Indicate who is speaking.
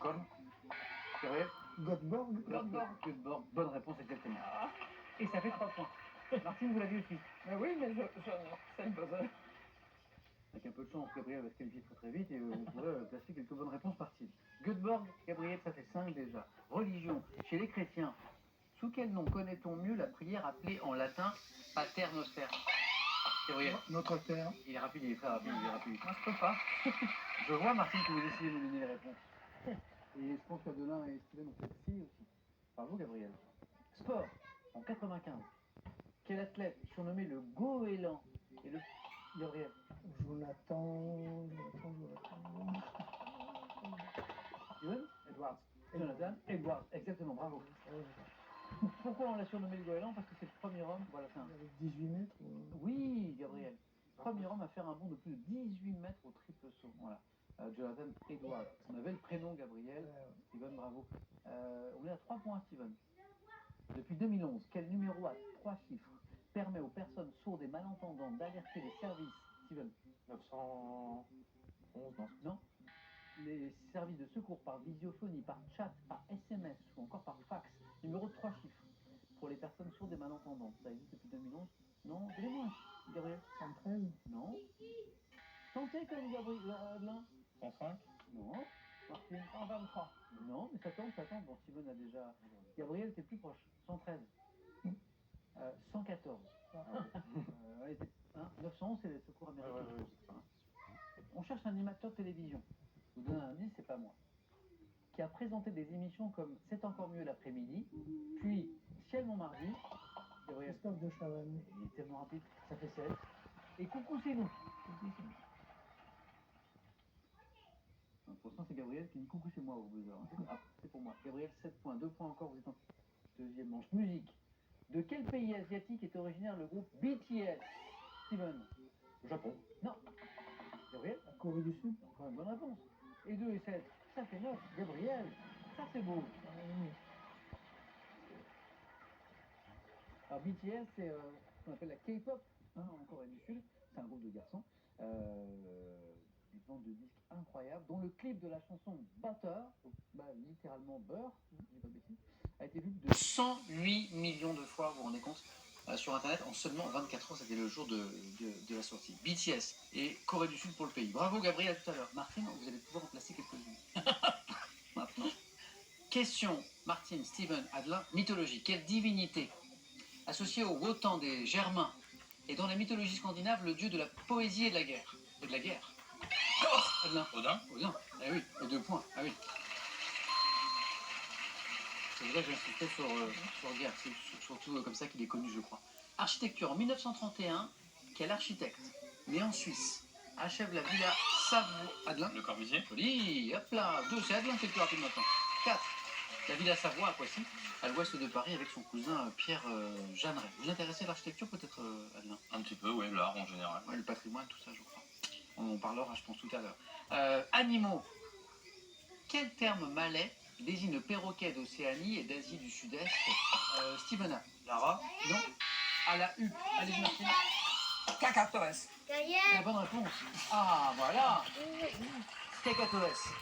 Speaker 1: Stockholm. Gabriel?
Speaker 2: Göteborg.
Speaker 1: Göteborg. Bonne réponse, exactement. Et ça fait 3 points. Martine, vous l'avez aussi.
Speaker 3: Mais oui, mais c'est le buzzer.
Speaker 1: Avec un peu de chance, Gabriel va se qualifier très très vite et vous pourrez placer quelques bonnes réponses par-ci. Göteborg, Gabriel, ça fait 5 déjà. Religion, chez les chrétiens, sous quel nom connaît-on mieux la prière appelée en latin Pater Noster? Gabriel?
Speaker 2: Notre terre.
Speaker 1: Il est rapide, il est très rapide, il est rapide.
Speaker 3: Moi, je peux pas.
Speaker 1: Je vois, Martine, que vous essayez de nous donner les réponses. Et je pense qu'Adelin et Steven ont peut-être essayé aussi. Bravo, Gabriel. Sport, en 95. Quel athlète surnommé le goéland et le... Gabriel?
Speaker 2: Jonathan.
Speaker 1: Steven?
Speaker 2: Edwards.
Speaker 1: Jonathan? Edwards, exactement, bravo. Pourquoi on l'a surnommé le goéland? Parce que c'est le premier homme, voilà, c'est un...
Speaker 2: Avec 18 mètres.
Speaker 1: Oui, Gabriel. Premier homme à faire un bond de plus de 18 mètres au triple saut. Voilà. Jonathan Edwards. On avait le prénom Gabriel. Steven, bravo. On est à 3 points, Steven. Depuis 2011, quel numéro à 3 chiffres permet aux personnes sourdes et malentendantes d'alerter les services? Steven?
Speaker 3: 911, non.
Speaker 1: Non. Les services de secours par visiophonie, par chat, par SMS ou encore par fax. Numéro de 3 chiffres pour les personnes sourdes et malentendantes. Ça existe depuis 2011? Non. Donnez-moi un chiffre, Gabriel.
Speaker 2: 113.
Speaker 1: Non. Tentez comme Gabriel Adelin.
Speaker 3: 105.
Speaker 1: Non. Martine.
Speaker 3: 123.
Speaker 1: Non, mais ça tente, ça tente. Bon, Steven a déjà... Gabriel, t'es plus proche. 113. 114. Ouais, 911, c'est les secours américains. On cherche un animateur de télévision. Je vous donne un indice, c'est pas moi. Qui a présenté des émissions comme C'est encore mieux l'après-midi, puis Ciel mon mardi. Gabriel.
Speaker 2: Christophe de Chavannes.
Speaker 1: Il est tellement rapide, ça fait 7. Et coucou, c'est nous. Pour l'instant, c'est Gabriel qui dit coucou, c'est moi au buzzer. Ah, c'est pour moi. Gabriel, 7 points. 2 points encore, vous êtes en deuxième manche. Musique. De quel pays asiatique est originaire le groupe BTS? Steven?
Speaker 3: Japon.
Speaker 1: Non. Gabriel?
Speaker 2: La Corée du Sud.
Speaker 1: Encore une bonne réponse. Et 2 et 7, ça fait 9. Gabriel, ça c'est beau. Alors BTS, c'est ce qu'on appelle la K-pop en Corée du Sud. C'est un groupe de garçons. Une vente de disques incroyable, dont le clip de la chanson Butter, littéralement beurre, je dis pas de bêtises, a été vu de 108 millions de fois, vous vous rendez compte, sur internet en seulement 24 heures, c'était le jour de la sortie. BTS et Corée du Sud pour le pays. Bravo Gabriel, à tout à l'heure. Martine, vous allez pouvoir en placer quelques-unes. Maintenant. Question, Martine, Steven, Adelin, mythologie. Quelle divinité associée au Wotan des Germains et dans la mythologie scandinave le dieu de la poésie et de la guerre? Et de la guerre. Adelin.
Speaker 3: Odin.
Speaker 1: Odin. Eh oui, et 2 points. Ah oui. C'est vrai que j'insistais sur guerre. C'est surtout comme ça qu'il est connu, je crois. Architecture. En 1931, quel architecte, né en Suisse, achève la villa Savoie? Adelin.
Speaker 3: Le Corbusier.
Speaker 1: Joli. Hop là. 2, c'est Adelin qui est le plus rapide maintenant. 4. La villa Savoie à Poissy, à l'ouest de Paris, avec son cousin Pierre Jeanneret. Vous vous intéressez à l'architecture peut-être, Adelin?
Speaker 3: Un petit peu, oui, l'art en général.
Speaker 1: Ouais, le patrimoine, tout ça, je crois. On en parlera, je pense, tout à l'heure. Animaux. Quel terme malais désigne le perroquet d'Océanie et d'Asie du Sud-Est? Stevena.
Speaker 3: Lara.
Speaker 1: Non. À la huppe. Allez-y, Martine.
Speaker 3: Cacatoès.
Speaker 1: La bonne réponse. Ah, voilà. Scacatoès.